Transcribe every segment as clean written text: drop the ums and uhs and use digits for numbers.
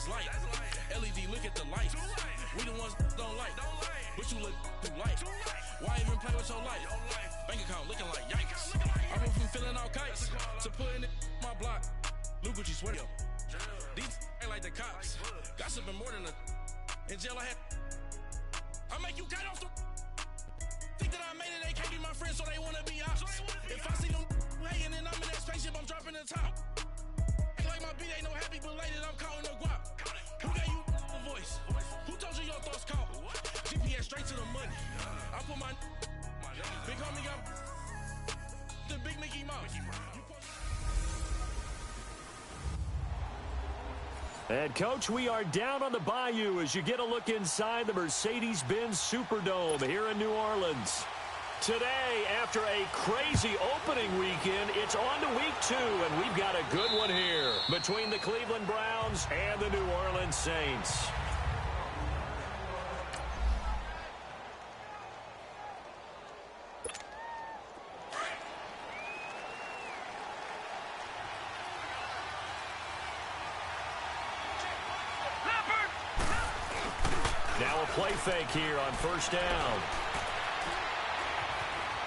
that's light. LED, look at the lights. We the ones don't like. But you look too light. Why even play with your life? Bank account looking like yikes. I went from filling out kites to putting it in my block. Look what you swear. These ain't like the cops. Gossiping more than in jail I had. I make you cut off the. Think that I made it, they can't be my friends, so they wanna be ops. If I see them hating and I'm in that spaceship, I'm dropping the top. Ain't like my beat ain't no happy belated, I'm calling no guap. Who gave you a voice? Who told you your thoughts count? GPS straight to the money. I put my big homie up the big Mickey Mouse. And, Coach, we are down on the Bayou as you get a look inside the Mercedes-Benz Superdome here in New Orleans. Today, after a crazy opening weekend, it's on to week 2, and we've got a good one here between the Cleveland Browns and the New Orleans Saints. Now a play fake here on first down.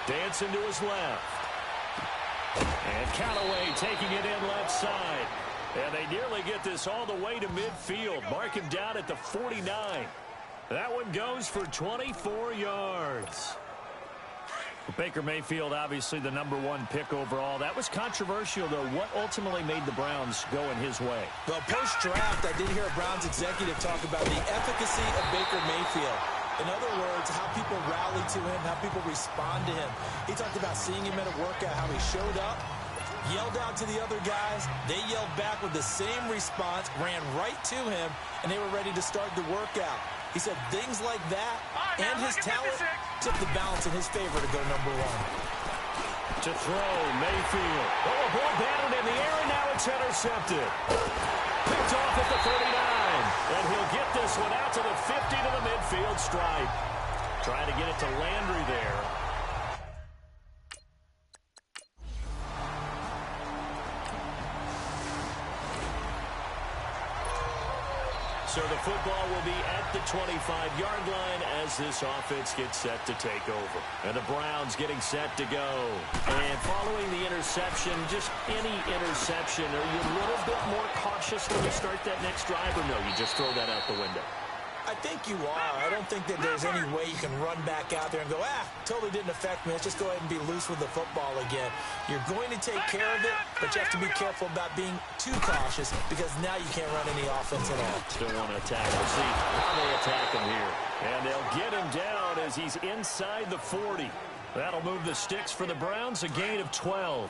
Dancing to his left. And Callaway taking it in left side. And they nearly get this all the way to midfield. Mark him down at the 49. That one goes for 24 yards. Baker Mayfield, obviously the #1 pick overall. That was controversial, though. What ultimately made the Browns go in his way? Well, post-draft, I did hear a Browns executive talk about the efficacy of Baker Mayfield. In other words, how people rally to him, how people respond to him. He talked about seeing him at a workout, how he showed up, yelled out to the other guys. They yelled back with the same response, ran right to him, and they were ready to start the workout. He said things like that and his talent took the balance in his favor to go #1. To throw, Mayfield. Oh, a ball batted in the air, and now it's intercepted. Picked off at the 39. And he'll get this one out to the 50 to the midfield stripe. Trying to get it to Landry there. So the football will be at the 25-yard line as this offense gets set to take over. And the Browns getting set to go. And following the interception, just any interception, are you a little bit more cautious when you start that next drive, or no, you just throw that out the window? I think you are. I don't think that there's any way you can run back out there and go, totally didn't affect me. Let's just go ahead and be loose with the football again. You're going to take care of it, but you have to be careful about being too cautious because now you can't run any offense at all. Still want to attack. We'll see how they attack him here. And they'll get him down as he's inside the 40. That'll move the sticks for the Browns, a gain of 12.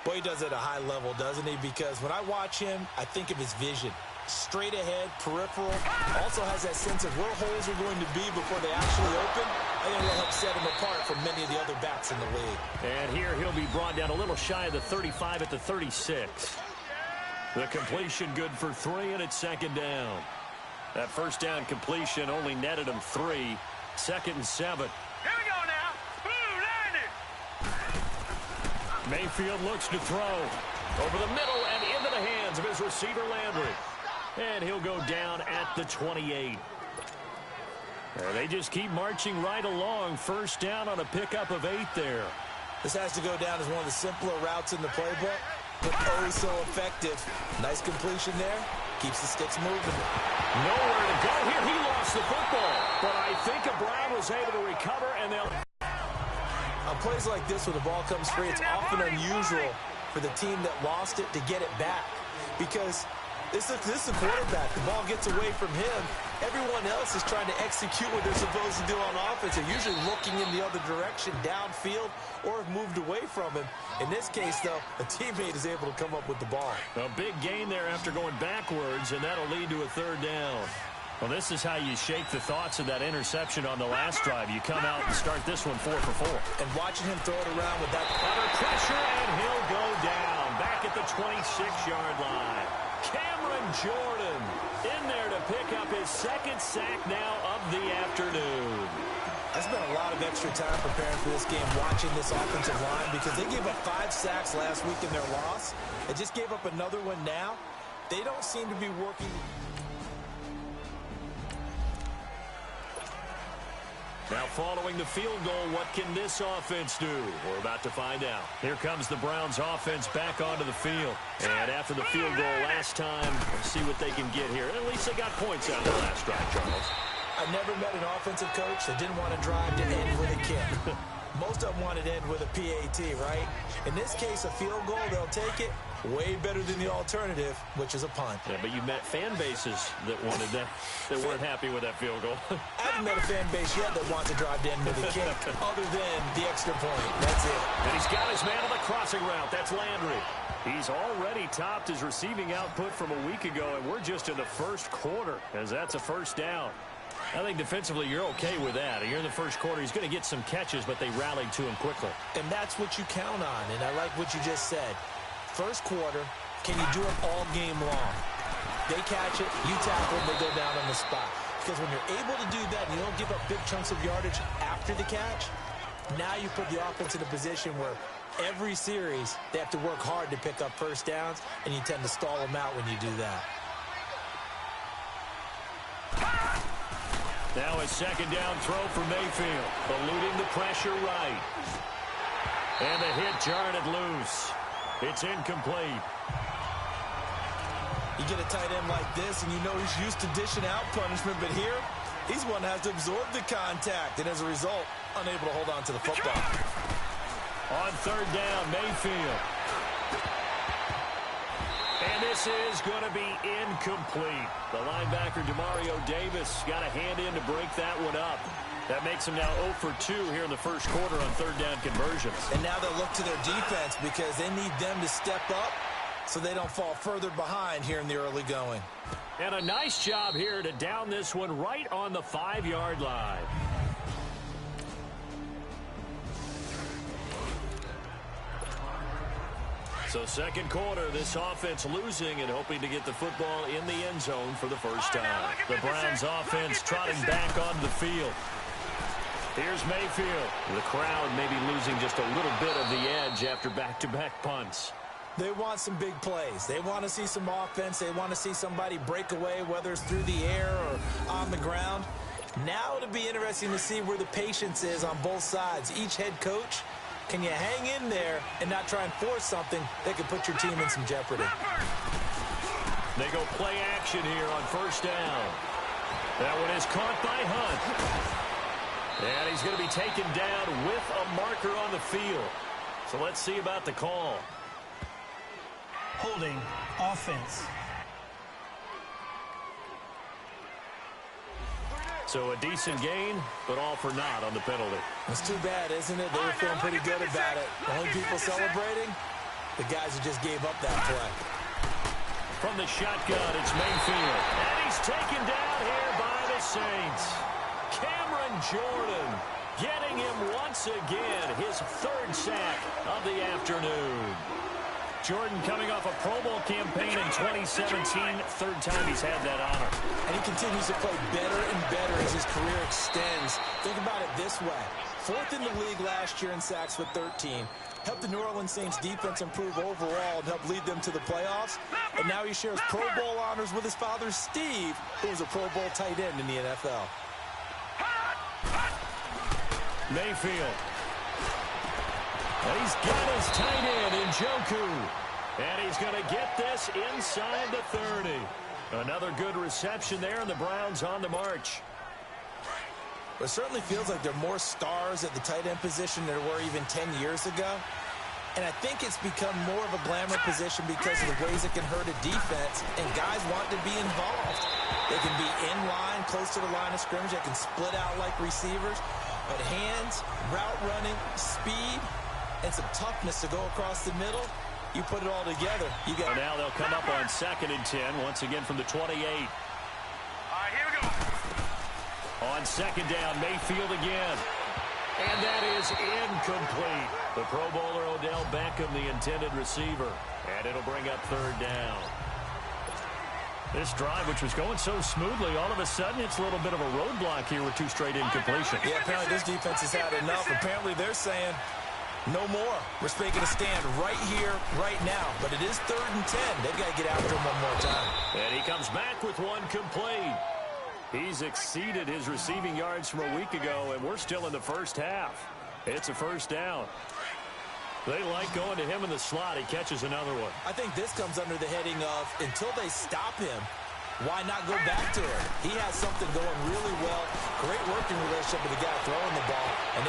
Boy, he does it at a high level, doesn't he? Because when I watch him, I think of his vision. Straight ahead, peripheral, also has that sense of where holes are going to be before they actually open. I think will help set him apart from many of the other backs in the league. And here he'll be brought down a little shy of the 35 at the 36. The completion good for 3, and it's second down. That first down completion only netted him 3. 2nd and 7. Here we go now. Mayfield looks to throw. Over the middle and into the hands of his receiver, Landry. And he'll go down at the 28. They just keep marching right along. First down on a pickup of 8 there. This has to go down as one of the simpler routes in the playbook, but oh so effective. Nice completion there. Keeps the sticks moving. Nowhere to go here. He lost the football. But I think a Brown was able to recover, and they'll... On plays like this, when the ball comes free, it's often unusual for the team that lost it to get it back. Because this is the quarterback. The ball gets away from him. Everyone else is trying to execute what they're supposed to do on offense. They're usually looking in the other direction, downfield, or have moved away from him. In this case, though, a teammate is able to come up with the ball. A big gain there after going backwards, and that'll lead to a 3rd down. Well, this is how you shake the thoughts of that interception on the last drive. You come out and start this one 4 for 4. And watching him throw it around with that under pressure, and he'll go down back at the 26-yard line. Cameron Jordan in there to pick up his 2nd sack now of the afternoon. I spent a lot of extra time preparing for this game, watching this offensive line, because they gave up 5 sacks last week in their loss. They just gave up another one now. they don't seem to be working. Now following the field goal, what can this offense do? We're about to find out. Here comes the Browns offense back onto the field. And after the field goal last time, let's see what they can get here. At least they got points out of the last drive, Charles. I never met an offensive coach that didn't want to drive to end with a kick. Most of them wanted to end with a PAT, right? In this case, a field goal, they'll take it. Way better than the alternative, which is a punt. Yeah, but you met fan bases that wanted that, that weren't happy with that field goal. I haven't met a fan base yet that wants to drive to end with a kick, other than the extra point. That's it. And he's got his man on the crossing route. That's Landry. He's already topped his receiving output from a week ago, and we're just in the first quarter, as that's a first down. I think defensively you're okay with that. You're in the first quarter. He's going to get some catches, but they rallied to him quickly. And that's what you count on, and I like what you just said. First quarter, can you do it all game long? They catch it, you tackle, they go down on the spot. Because when you're able to do that and you don't give up big chunks of yardage after the catch, now you put the offense in a position where every series they have to work hard to pick up first downs, and you tend to stall them out when you do that. Now a second down throw for Mayfield, eluding the pressure right. And the hit jarred it loose. It's incomplete. You get a tight end like this, and you know he's used to dishing out punishment, but here, he's one that has to absorb the contact, and as a result, unable to hold on to the football. On third down, Mayfield. And this is going to be incomplete. The linebacker, Demario Davis, got a hand in to break that one up. That makes them now 0 for 2 here in the first quarter on third down conversions. And now they'll look to their defense because they need them to step up so they don't fall further behind here in the early going. And a nice job here to down this one right on the 5-yard line. So second quarter, this offense losing and hoping to get the football in the end zone for the first time. The Browns offense trotting back onto the field. Here's Mayfield. The crowd maybe losing just a little bit of the edge after back-to-back punts. They want some big plays. They want to see some offense. They want to see somebody break away, whether it's through the air or on the ground. Now it'll be interesting to see where the patience is on both sides. Each head coach, can you hang in there and not try and force something that could put your team in some jeopardy? They go play action here on first down. That one is caught by Hunt. And he's going to be taken down with a marker on the field. So let's see about the call. Holding offense. So a decent gain, but all for naught on the penalty. It's too bad, isn't it? They were feeling pretty good about it. The only people celebrating, the guys who just gave up that play. From the shotgun, it's Mayfield. And he's taken down here by the Saints. Cameron Jordan getting him once again, his third sack of the afternoon. Jordan coming off a Pro Bowl campaign in 2017, third time he's had that honor. And he continues to play better and better as his career extends. Think about it this way. Fourth in the league last year in sacks with 13. Helped the New Orleans Saints defense improve overall and help lead them to the playoffs. And now he shares Pro Bowl honors with his father, Steve, who was a Pro Bowl tight end in the NFL. Mayfield. And he's got his tight end, Njoku. And he's going to get this inside the 30. Another good reception there, and the Browns on the march. It certainly feels like there are more stars at the tight end position than there were even 10 years ago. And I think it's become more of a glamour position because of the ways it can hurt a defense, and guys want to be involved. They can be in line, close to the line of scrimmage. They can split out like receivers. But hands, route running, speed, and some toughness to go across the middle, you put it all together. You got. Now they'll come up on 2nd and 10, once again from the 28. All right, here we go. On second down, Mayfield again. And that is incomplete. The Pro Bowler Odell Beckham, the intended receiver. And it'll bring up third down. This drive, which was going so smoothly, all of a sudden it's a little bit of a roadblock here with 2 straight incompletions. Yeah, apparently this defense has had enough. Apparently they're saying, no more. We're making a stand right here, right now. But it is 3rd and 10. They've got to get after him one more time. And he comes back with one complete. He's exceeded his receiving yards from a week ago, and we're still in the first half. It's a first down. They like going to him in the slot. He catches another one. I think this comes under the heading of until they stop him, why not go back to him? He has something going really well. Great working relationship with the guy throwing the ball. And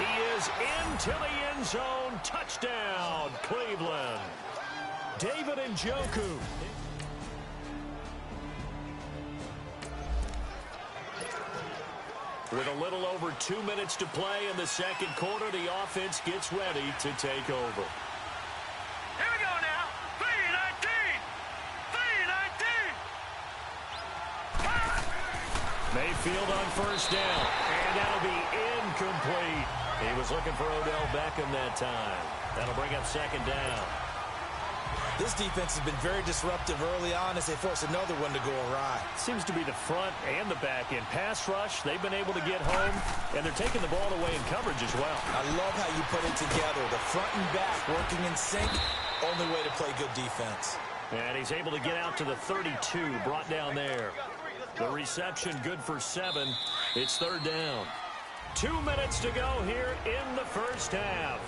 he is into the end zone. Touchdown, Cleveland. David Njoku. With a little over 2 minutes to play in the second quarter, the offense gets ready to take over. Here we go now. 3-19. Mayfield on first down, and that'll be incomplete. He was looking for Odell Beckham that time. That'll bring up second down. This defense has been very disruptive early on as they force another one to go awry. Seems to be the front and the back end. Pass rush, they've been able to get home, and they're taking the ball away in coverage as well. I love how you put it together. The front and back working in sync, only way to play good defense. And he's able to get out to the 32, brought down there. The reception good for 7. It's third down. 2 minutes to go here in the first half.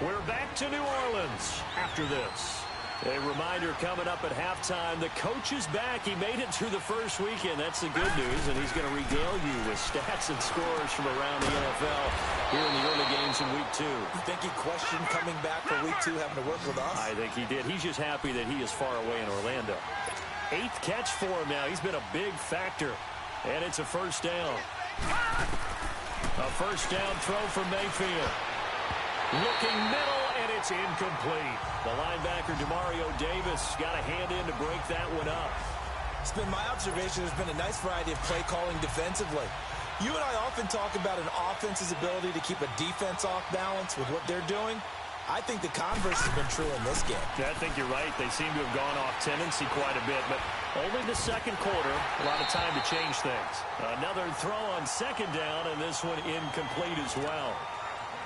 We're back to New Orleans after this. A reminder coming up at halftime, the coach is back. He made it through the first weekend. That's the good news, and he's going to regale you with stats and scores from around the NFL here in the early games in Week 2. You think he questioned coming back for Week 2, having to work with us? I think he did. He's just happy that he is far away in Orlando. 8th catch for him now. He's been a big factor, and it's a first down. A first down throw for Mayfield. Looking middle, and it's incomplete. The linebacker, Demario Davis, got a hand in to break that one up. It's been my observation there's been a nice variety of play calling defensively. You and I often talk about an offense's ability to keep a defense off balance with what they're doing. I think the converse has been true in this game. Yeah, I think you're right. They seem to have gone off tendency quite a bit, but only the second quarter, a lot of time to change things. Another throw on second down, and this one incomplete as well.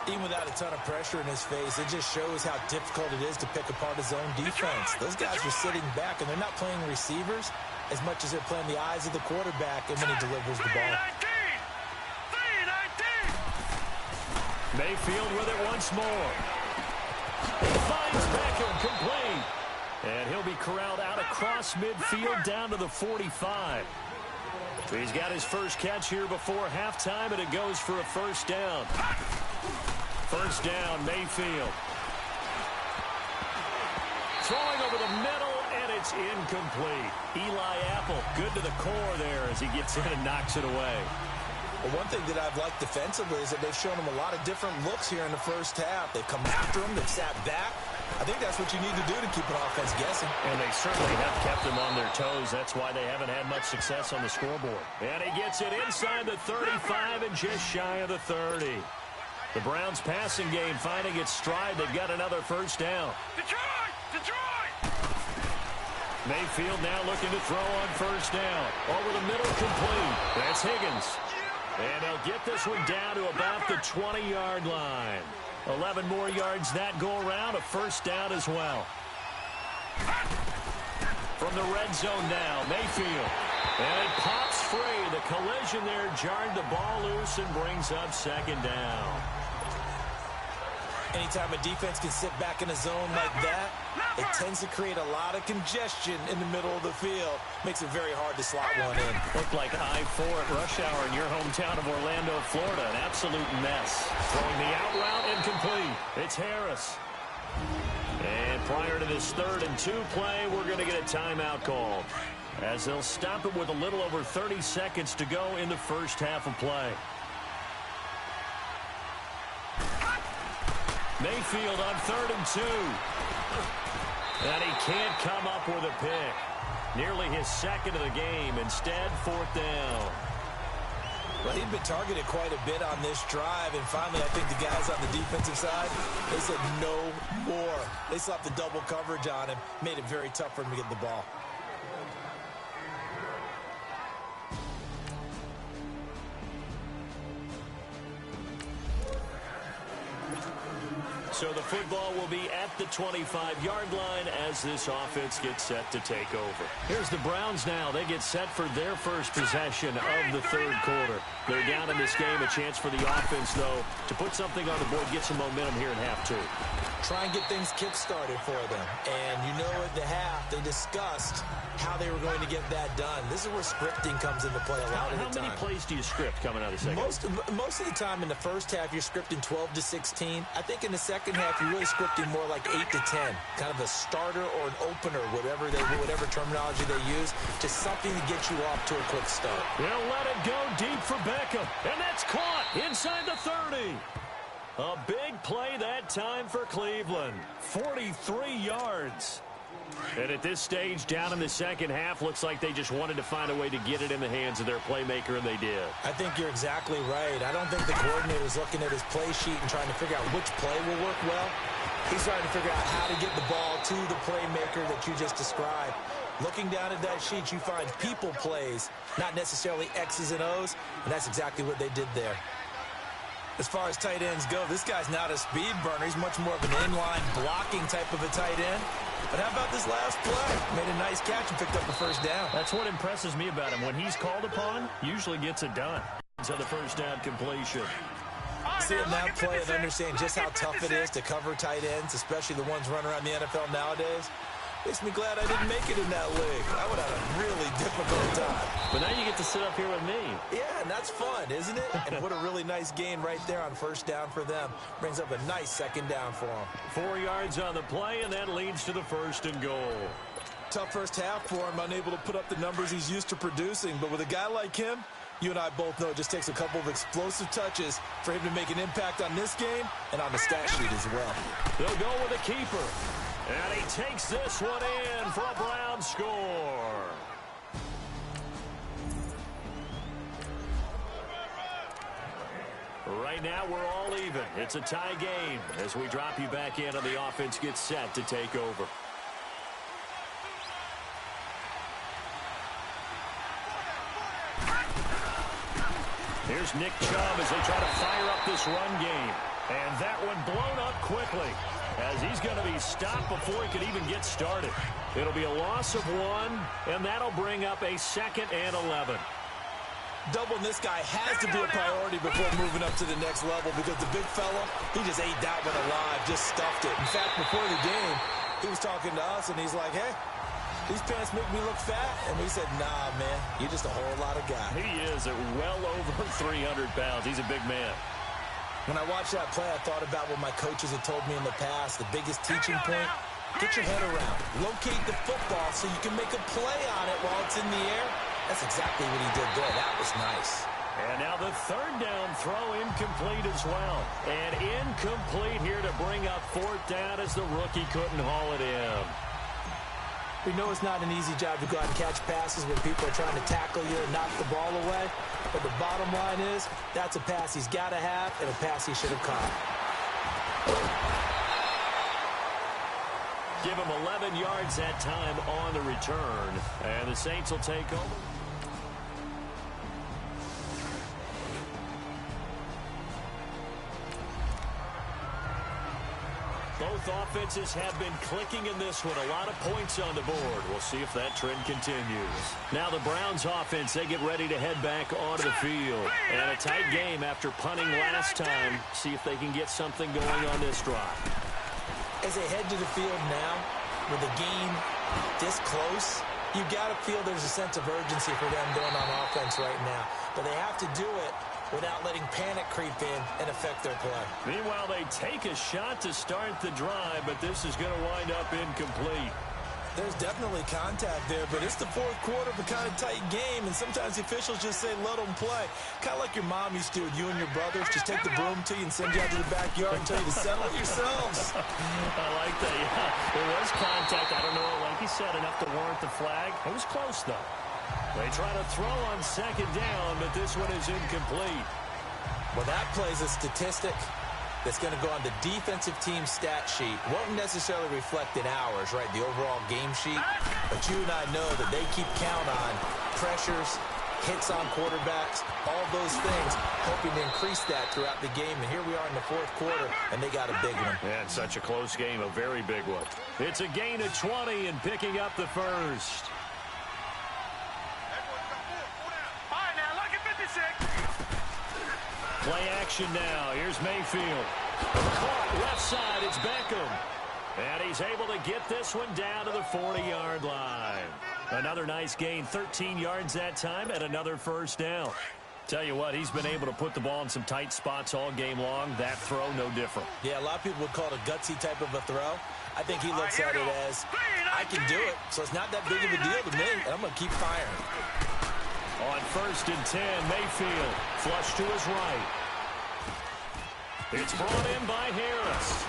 Even without a ton of pressure in his face, it just shows how difficult it is to pick apart his own defense. Those guys are sitting back, and they're not playing receivers as much as they're playing the eyes of the quarterback and when he delivers the ball. 3-19. Mayfield with it once more. Finds Beckham complete. And he'll be corralled out across midfield down to the 45. He's got his first catch here before halftime, and it goes for a first down. First down, Mayfield. Throwing over the middle, and it's incomplete. Eli Apple, good to the core there as he gets in and knocks it away. Well, one thing that I've liked defensively is that they've shown him a lot of different looks here in the first half. They've come after him. They've sat back. I think that's what you need to do to keep an offense guessing. And they certainly have kept them on their toes. That's why they haven't had much success on the scoreboard. And he gets it inside the 35 and just shy of the 30. The Browns passing game finding its stride. They've got another first down. Detroit! Mayfield now looking to throw on first down. Over the middle, complete. That's Higgins. And they'll get this one down to about the 20-yard line. 11 more yards that go around. A first down as well. From the red zone now, Mayfield. And it pops free. The collision there jarred the ball loose and brings up second down. Anytime a defense can sit back in a zone like that, it tends to create a lot of congestion in the middle of the field. Makes it very hard to slot one in. Looked like I-4 at rush hour in your hometown of Orlando, Florida. An absolute mess. Throwing the out route incomplete. It's Harris. And prior to this 3rd and 2 play, we're going to get a timeout called, as they'll stop it with a little over 30 seconds to go in the first half of play. Mayfield on 3rd and 2. And he can't come up with a pick. Nearly his second of the game. Instead, 4th down. Well, he'd been targeted quite a bit on this drive, and finally I think the guys on the defensive side, they said no more. They slapped the double coverage on him, made it very tough for him to get the ball. So the football will be at the 25-yard line as this offense gets set to take over. Here's the Browns now. They get set for their first possession of the third quarter. They're down in this game. A chance for the offense, though, to put something on the board, get some momentum here in half two. Try and get things kick-started for them. And you know at the half, they discussed how they were going to get that done. This is where scripting comes into play a lot of the time. How many plays do you script coming out of the second? Most of the time in the first half, you're scripting 12 to 16. I think in the second half, you're really scripting more like 8 to 10. Kind of a starter or an opener, whatever terminology they use. Just something to get you off to a quick start. They'll let it go deep for Beckham. And that's caught inside the 30. A big play that time for Cleveland. 43 yards. And at this stage, down in the second half, looks like they just wanted to find a way to get it in the hands of their playmaker, and they did. I think you're exactly right. I don't think the coordinator's looking at his play sheet and trying to figure out which play will work well. He's trying to figure out how to get the ball to the playmaker that you just described. Looking down at that sheet, you find people plays, not necessarily X's and O's, and that's exactly what they did there. As far as tight ends go, this guy's not a speed burner. He's much more of an inline blocking type of a tight end. But how about this last play? Made a nice catch and picked up the first down. That's what impresses me about him. When he's called upon, usually gets it done. So the first down completion. Seeing that play and understand just how tough it is to cover tight ends, especially the ones running around the NFL nowadays, makes me glad I didn't make it in that league. I would have a really difficult time. But now you get to sit up here with me. Yeah, and that's fun, isn't it? And what a really nice gain right there on first down for them. Brings up a nice second down for them. 4 yards on the play, and that leads to the first and goal. Tough first half for him, unable to put up the numbers he's used to producing. But with a guy like him, you and I both know it just takes a couple of explosive touches for him to make an impact on this game and on the stat sheet as well. They'll go with a keeper. And he takes this one in for a Brown score. Right now, we're all even. It's a tie game as we drop you back in and the offense gets set to take over. Here's Nick Chubb as they try to fire up this run game. And that one blown up quickly as he's going to be stopped before he could even get started. It'll be a loss of 1, and that'll bring up a 2nd and 11. Doubling this guy has to be a priority before moving up to the next level because the big fella, he just ate that one alive, just stuffed it. In fact, before the game, he was talking to us, and he's like, hey, these pants make me look fat. And we said, nah, man, you're just a whole lot of guy. He is at well over 300 pounds. He's a big man. When I watched that play, I thought about what my coaches had told me in the past. The biggest teaching point, get your head around. Locate the football so you can make a play on it while it's in the air. That's exactly what he did there. That was nice. And now the third down throw incomplete as well. And incomplete here to bring up 4th down as the rookie couldn't haul it in. We know it's not an easy job to go out and catch passes when people are trying to tackle you and knock the ball away. But the bottom line is, that's a pass he's got to have and a pass he should have caught. Give him 11 yards that time on the return. And the Saints will take over. Both offenses have been clicking in this one. A lot of points on the board. We'll see if that trend continues. Now the Browns offense, they get ready to head back onto the field. And a tight game after punting last time. See if they can get something going on this drive. As they head to the field now, with the game this close, you got to feel there's a sense of urgency for them going on offense right now. But they have to do it without letting panic creep in and affect their play. Meanwhile, they take a shot to start the drive, but this is going to wind up incomplete. There's definitely contact there, but it's the fourth quarter of a kind of tight game, and sometimes the officials just say, let them play. Kind of like your mom used to with you and your brothers. Just take the broom to you and send you out to the backyard and tell you to settle it yourselves. I like that, yeah. There was contact. I don't know, like you said, enough to warrant the flag. It was close, though. They try to throw on 2nd down, but this one is incomplete. Well, that plays a statistic that's going to go on the defensive team stat sheet. Won't necessarily reflect in ours, right, the overall game sheet. But you and I know that they keep count on pressures hits on quarterbacks, all those things, hoping to increase that throughout the game. And here we are in the fourth quarter, and they got a big one. And such a close game, a very big one. It's a gain of 20 and picking up the first. All right, now, look at 56. Play action now. Here's Mayfield. Caught left side. It's Beckham. And he's able to get this one down to the 40-yard line. Another nice gain, 13 yards that time, and another first down. Tell you what, he's been able to put the ball in some tight spots all game long. That throw, no different. Yeah, a lot of people would call it a gutsy type of a throw. I think he looks at it as, I can do it, so it's not that big of a deal to me, and I'm going to keep firing. On 1st and 10, Mayfield, flush to his right. It's brought in by Harris.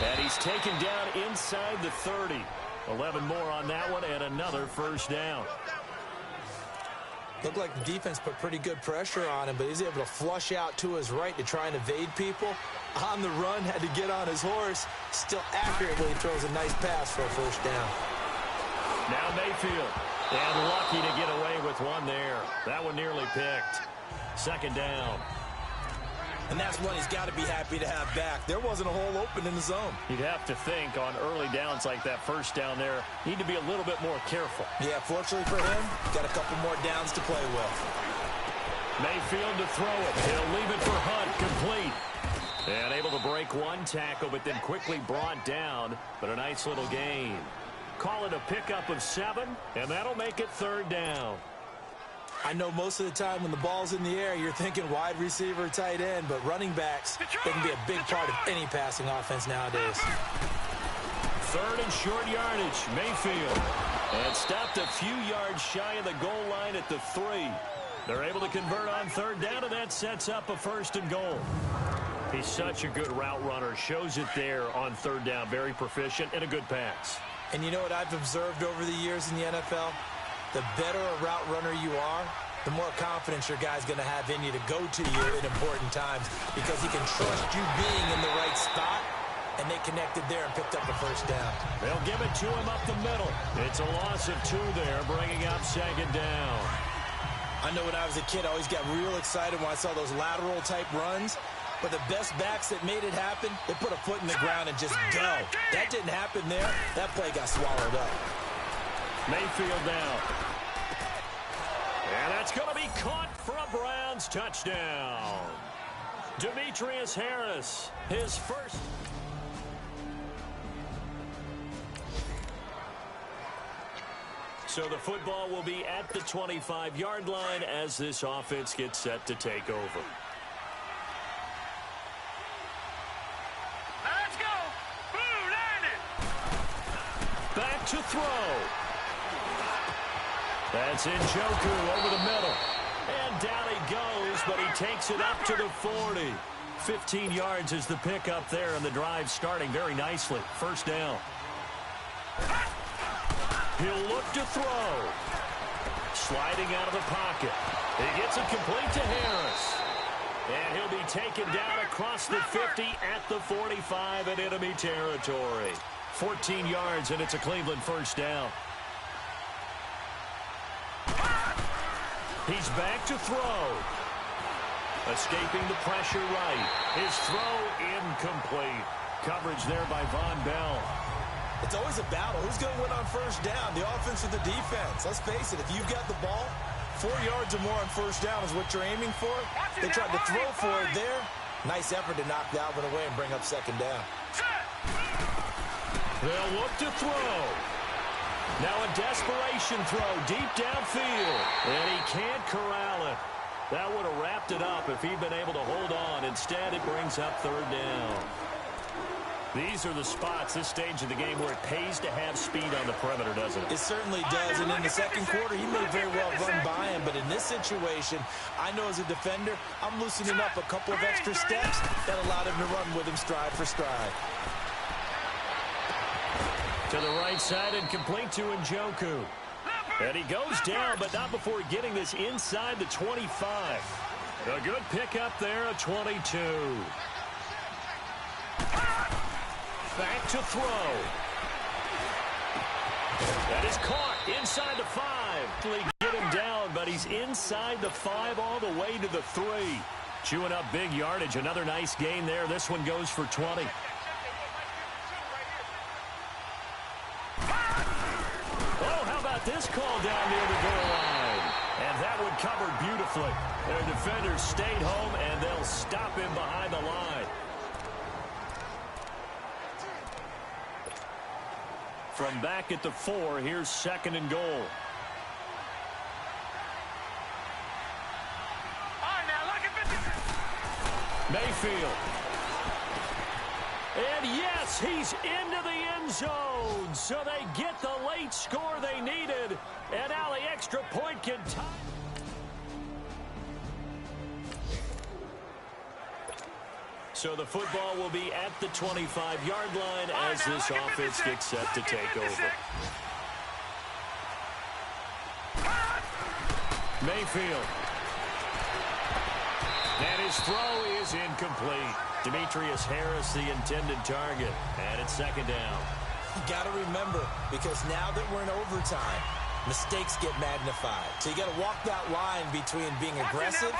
And he's taken down inside the 30. 11 more on that one and another first down. Looked like the defense put pretty good pressure on him, but he's able to flush out to his right to try and evade people. On the run, had to get on his horse. Still accurately throws a nice pass for a first down. Now Mayfield. And lucky to get away with one there. That one nearly picked. 2nd down. And that's one he's got to be happy to have back. There wasn't a hole open in the zone. You'd have to think on early downs like that first down there, need to be a little bit more careful. Yeah, fortunately for him, got a couple more downs to play with. Mayfield to throw it. He'll leave it for Hunt, complete. And able to break one tackle, but then quickly brought down. But a nice little gain. Call it a pickup of 7, and that'll make it 3rd down. I know most of the time when the ball's in the air, you're thinking wide receiver, tight end, but running backs, they can be a big part of any passing offense nowadays. 3rd and short yardage, Mayfield. And stopped a few yards shy of the goal line at the 3. They're able to convert on 3rd down, and that sets up a 1st and goal. He's such a good route runner. Shows it there on 3rd down. Very proficient and a good pass. And you know what I've observed over the years in the NFL? The better a route runner you are, the more confidence your guy's going to have in you to go to you in important times because he can trust you being in the right spot, and they connected there and picked up the first down. They'll give it to him up the middle. It's a loss of 2 there, bringing up 2nd down. I know when I was a kid, I always got real excited when I saw those lateral-type runs. But the best backs that made it happen, they put a foot in the ground and just go. That didn't happen there. That play got swallowed up. Mayfield down. And that's going to be caught for a Browns touchdown. Demetrius Harris, his first. So the football will be at the 25-yard line as this offense gets set to take over. Let's go. Boo, landed. Back to throw. That's Njoku over the middle. And down he goes, but he takes it up to the 40. 15 yards is the pickup there, and the drive starting very nicely. 1st down. He'll look to throw. Sliding out of the pocket. He gets it complete to Harris. And he'll be taken down across the 50 at the 45 in enemy territory. 14 yards, and it's a Cleveland 1st down. He's back to throw. Escaping the pressure right. His throw incomplete. Coverage there by Von Bell. It's always a battle. Who's going to win on 1st down, the offense or the defense? Let's face it, if you've got the ball, 4 yards or more on 1st down is what you're aiming for. They tried to throw for it there. Nice effort to knock that one away and bring up 2nd down. They'll look to throw. Now a desperation throw deep downfield. And he can't corral it. That would have wrapped it up if he'd been able to hold on. Instead, it brings up 3rd down. These are the spots, this stage of the game, where it pays to have speed on the perimeter, doesn't it? It certainly does, and in the 2nd quarter, he may very well run by him, but in this situation, I know as a defender, I'm loosening up a couple of extra steps that allowed him to run with him stride for stride. To the right side and complete to Njoku. And he goes down, but not before getting this inside the 25. A good pickup there, a 22. Back to throw. That is caught inside the 5. Get him down, but he he's inside the 5 all the way to the 3. Chewing up big yardage. Another nice gain there. This one goes for 20. Oh, how about this call down near the goal line? And that one covered beautifully. Their defenders stayed home, and they'll stop him behind the line. From back at the 4, here's 2nd and goal. All right, now look at 56. Mayfield. And yes, he's into the end zone. So they get the late score they needed. And now the extra point can tie. So the football will be at the 25-yard line as this offense gets set to take over. Mayfield. And his throw is incomplete. Demetrius Harris, the intended target. And it's 2nd down. You got to remember, because now that we're in overtime, mistakes get magnified. So you got to walk that line between being aggressive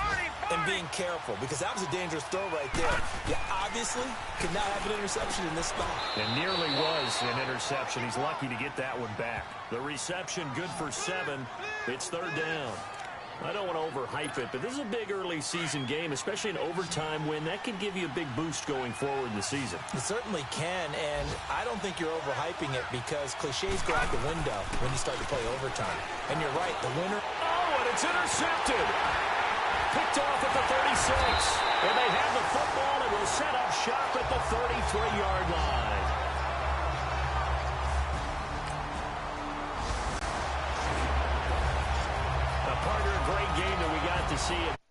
and being careful, because that was a dangerous throw right there. You obviously could not have an interception in this spot. And nearly was an interception. He's lucky to get that one back. The reception good for 7. It's 3rd down. I don't want to overhype it, but this is a big early season game, especially an overtime win. That can give you a big boost going forward in the season. It certainly can, and I don't think you're overhyping it because cliches go out the window when you start to play overtime. And you're right, the winner... Oh, and it's intercepted. Picked off at the 36. And they have the football and will set up shop at the 33-yard line. A partner, great game that we got to see it.